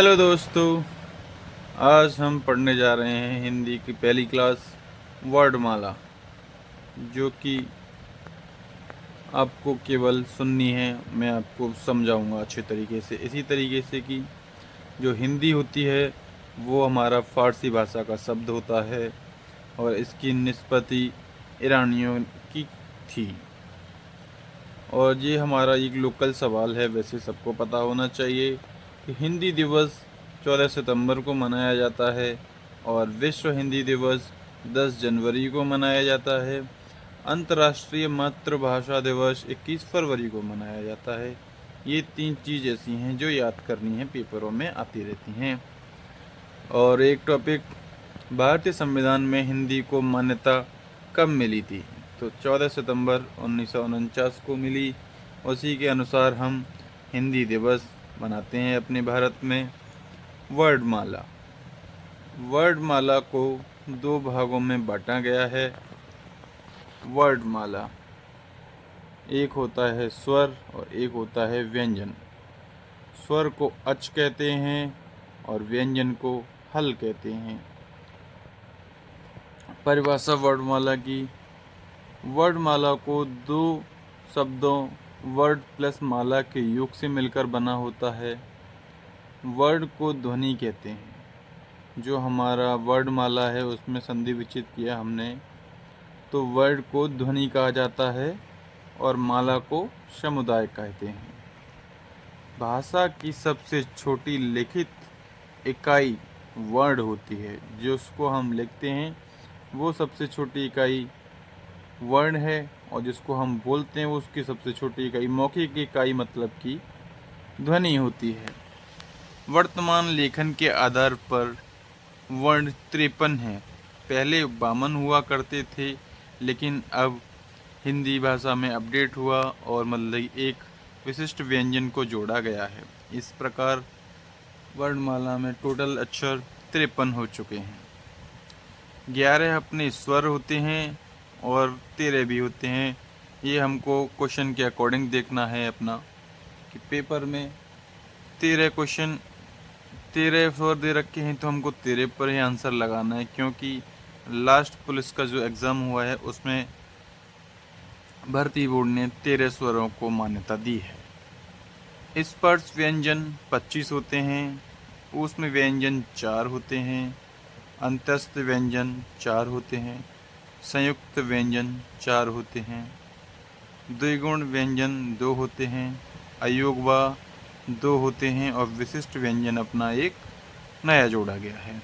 Hello दोस्तों, आज हम पढ़ने जा रहे हैं हिंदी की पहली क्लास वर्णमाला, जो कि आपको केवल सुननी है। मैं आपको समझाऊंगा अच्छे तरीके से, इसी तरीके से कि जो हिंदी होती है वो हमारा फ़ारसी भाषा का शब्द होता है और इसकी निष्पत्ति ईरानियों की थी। और ये हमारा एक लोकल सवाल है, वैसे सबको पता होना चाहिए कि हिंदी दिवस 14 सितंबर को मनाया जाता है और विश्व हिंदी दिवस 10 जनवरी को मनाया जाता है। अंतर्राष्ट्रीय मातृभाषा दिवस 21 फरवरी को मनाया जाता है। ये तीन चीज़ ऐसी हैं जो याद करनी है, पेपरों में आती रहती हैं। और एक टॉपिक, भारतीय संविधान में हिंदी को मान्यता कब मिली थी? तो 14 सितंबर 1949 को मिली। उसी के अनुसार हम हिंदी दिवस मनाते हैं अपने भारत में। वर्णमाला, वर्णमाला को दो भागों में बांटा गया है। वर्णमाला, एक होता है स्वर और एक होता है व्यंजन। स्वर को अच कहते हैं और व्यंजन को हल कहते हैं। परिभाषा वर्णमाला की, वर्णमाला को दो शब्दों वर्ड प्लस माला के योग से मिलकर बना होता है। वर्ड को ध्वनि कहते हैं। जो हमारा वर्णमाला है उसमें संधि विच्छेद किया हमने, तो वर्ड को ध्वनि कहा जाता है और माला को समुदाय कहते हैं। भाषा की सबसे छोटी लिखित इकाई वर्ड होती है। जो उसको हम लिखते हैं वो सबसे छोटी इकाई वर्ण है, और जिसको हम बोलते हैं वो उसकी सबसे छोटी इकाई मौखिक इकाई मतलब की ध्वनि होती है। वर्तमान लेखन के आधार पर वर्ण 53 हैं। पहले 52 हुआ करते थे, लेकिन अब हिंदी भाषा में अपडेट हुआ और मतलब एक विशिष्ट व्यंजन को जोड़ा गया है। इस प्रकार वर्णमाला में टोटल अक्षर 53 हो चुके हैं। 11 अपने स्वर होते हैं और 13 भी होते हैं। ये हमको क्वेश्चन के अकॉर्डिंग देखना है अपना, कि पेपर में 13 स्वर दे रखे हैं तो हमको 13 पर ही आंसर लगाना है, क्योंकि लास्ट पुलिस का जो एग्ज़ाम हुआ है उसमें भर्ती बोर्ड ने 13 स्वरों को मान्यता दी है। स्पर्श व्यंजन 25 होते हैं, उसमें व्यंजन 4 होते हैं, अंतस्थ व्यंजन 4 होते हैं, संयुक्त व्यंजन 4 होते हैं, द्विगुण व्यंजन 2 होते हैं, अयोगवा 2 होते हैं और विशिष्ट व्यंजन अपना एक नया जोड़ा गया है।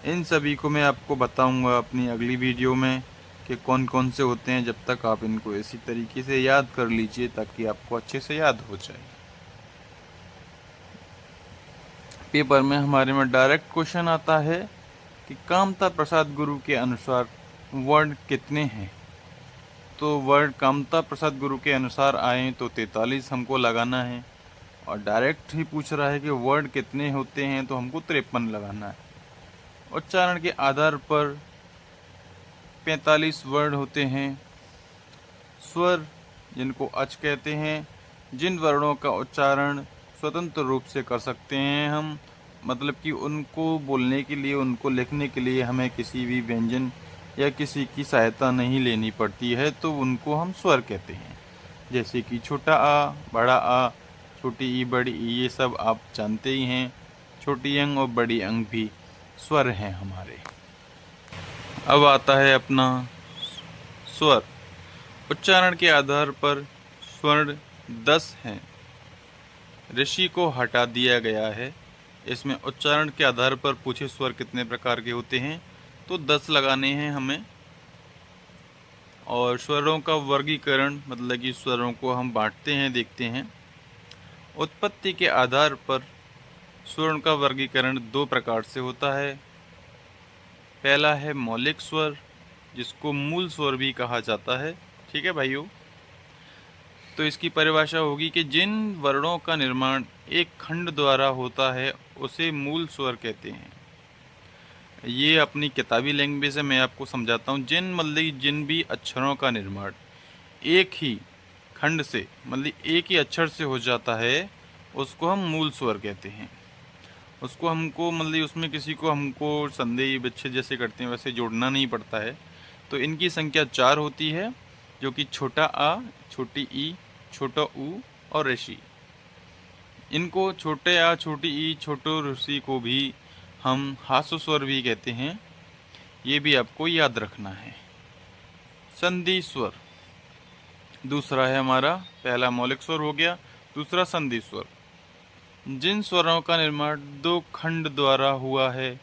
इन सभी को मैं आपको बताऊंगा अपनी अगली वीडियो में कि कौन कौन से होते हैं। जब तक आप इनको इसी तरीके से याद कर लीजिए ताकि आपको अच्छे से याद हो जाए। पेपर में हमारे में डायरेक्ट क्वेश्चन आता है कि कामता प्रसाद गुरु के अनुसार वर्ण कितने हैं? तो वर्ण कामता प्रसाद गुरु के अनुसार आए तो 43 हमको लगाना है, और डायरेक्ट ही पूछ रहा है कि वर्ण कितने होते हैं तो हमको 53 लगाना है। उच्चारण के आधार पर 45 वर्ण होते हैं। स्वर, जिनको अच कहते हैं, जिन वर्णों का उच्चारण स्वतंत्र रूप से कर सकते हैं हम, मतलब कि उनको बोलने के लिए, उनको लिखने के लिए हमें किसी भी व्यंजन या किसी की सहायता नहीं लेनी पड़ती है, तो उनको हम स्वर कहते हैं। जैसे कि छोटा आ, बड़ा आ, छोटी ई, बड़ी ई, ये सब आप जानते ही हैं। छोटी अंग और बड़ी अंग भी स्वर हैं हमारे। अब आता है अपना स्वर। उच्चारण के आधार पर स्वर्ण 10 हैं। ऋषि को हटा दिया गया है। इसमें उच्चारण के आधार पर पूछे स्वर कितने प्रकार के होते हैं, तो 10 लगाने हैं हमें। और स्वरों का वर्गीकरण, मतलब कि स्वरों को हम बांटते हैं, देखते हैं। उत्पत्ति के आधार पर स्वरों का वर्गीकरण 2 प्रकार से होता है। पहला है मौलिक स्वर, जिसको मूल स्वर भी कहा जाता है। ठीक है भाइयों, तो इसकी परिभाषा होगी कि जिन वर्णों का निर्माण एक खंड द्वारा होता है उसे मूल स्वर कहते हैं। ये अपनी किताबी लैंग्वेज है, मैं आपको समझाता हूँ। जिन भी अक्षरों का निर्माण एक ही खंड से, मतलब एक ही अक्षर से हो जाता है, उसको हम मूल स्वर कहते हैं। उसको हमको मतलब उसमें किसी को हमको संधि विच्छेद जैसे करते हैं वैसे जोड़ना नहीं पड़ता है। तो इनकी संख्या 4 होती है, जो कि छोटा आ, छोटी ई, छोटा ऊ और ऋषि। इनको छोटे आ, छोटी ई, छोटो ऋषि को भी हम हासु स्वर भी कहते हैं, ये भी आपको याद रखना है। संधि स्वर दूसरा है हमारा, पहला मौलिक स्वर हो गया, दूसरा संधि स्वर। जिन स्वरों का निर्माण दो खंड द्वारा हुआ है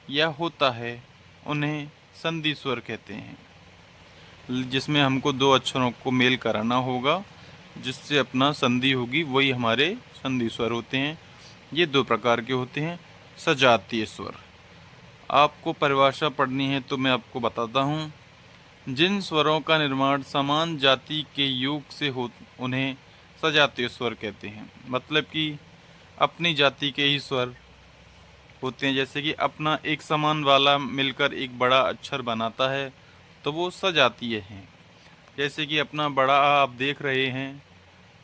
या होता है उन्हें संधि स्वर कहते हैं। जिसमें हमको दो अक्षरों को मेल कराना होगा, जिससे अपना संधि होगी, वही हमारे संधि स्वर होते हैं। ये दो प्रकार के होते हैं। सजातीय स्वर, आपको परिभाषा पढ़नी है तो मैं आपको बताता हूँ। जिन स्वरों का निर्माण समान जाति के योग से हो उन्हें सजातीय स्वर कहते हैं। मतलब कि अपनी जाति के ही स्वर होते हैं, जैसे कि अपना एक समान वाला मिलकर एक बड़ा अक्षर बनाता है तो वो सजातीय हैं। जैसे कि अपना बड़ा आ आप देख रहे हैं,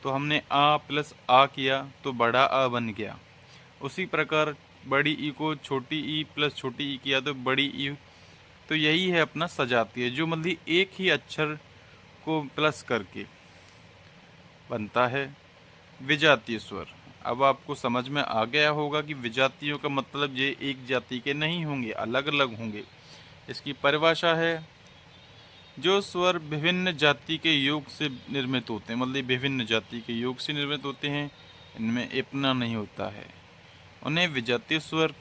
तो हमने आ प्लस आ किया तो बड़ा आ बन गया। उसी प्रकार बड़ी ई को छोटी ई प्लस छोटी ई किया तो बड़ी ई। तो यही है अपना सजातीय, जो मतलब एक ही अक्षर को प्लस करके बनता है। विजातीय स्वर, अब आपको समझ में आ गया होगा कि विजातियों का मतलब ये एक जाति के नहीं होंगे, अलग अलग होंगे। इसकी परिभाषा है, जो स्वर विभिन्न जाति के योग से निर्मित होते हैं, मतलब विभिन्न जाति के योग से निर्मित होते हैं, इनमें अपना नहीं होता है, उन्हें विजातीय स्वर।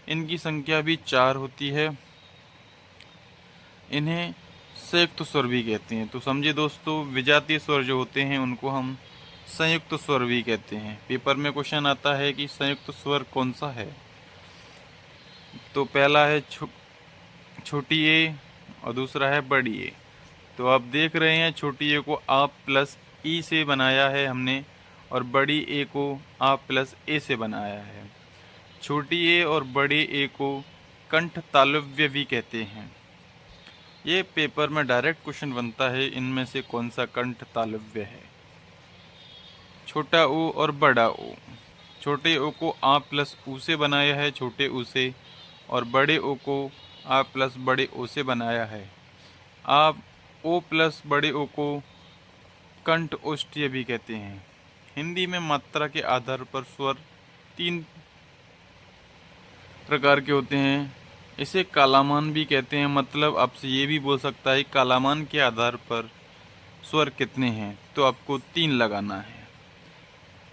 इनकी संख्या भी 4 होती है। इन्हें संयुक्त स्वर भी कहते हैं। तो समझिए दोस्तों, विजातीय स्वर जो होते हैं उनको हम संयुक्त स्वर भी कहते हैं। पेपर में क्वेश्चन आता है कि संयुक्त स्वर कौन सा है, तो पहला है छोटी ए और दूसरा है बड़ी ए। तो आप देख रहे हैं, छोटी ए को आ प्लस ई से बनाया है हमने, और बड़ी ए को आ प्लस ए से बनाया है। छोटी ए और बड़े ए को कंठ तालव्य भी कहते हैं। ये पेपर में डायरेक्ट क्वेश्चन बनता है, इनमें से कौन सा कंठ तालव्य है। छोटा ओ और बड़ा ओ, छोटे ओ को आ प्लस ऊ से बनाया है छोटे ऊ से, और बड़े ओ को आ प्लस बड़े ओ से बनाया है। आप ओ प्लस बड़े ओ को कंठ ओष्ठ्य भी कहते हैं। हिंदी में मात्रा के आधार पर स्वर 3 प्रकार के होते हैं। इसे कालामान भी कहते हैं, मतलब आपसे ये भी बोल सकता है कालामान के आधार पर स्वर कितने हैं, तो आपको 3 लगाना है।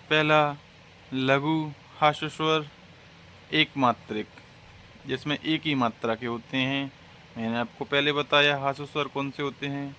पहला लघु हास्य स्वर, एक मात्रिक, जिसमें एक ही मात्रा के होते हैं। मैंने आपको पहले बताया हास्य स्वर कौन से होते हैं।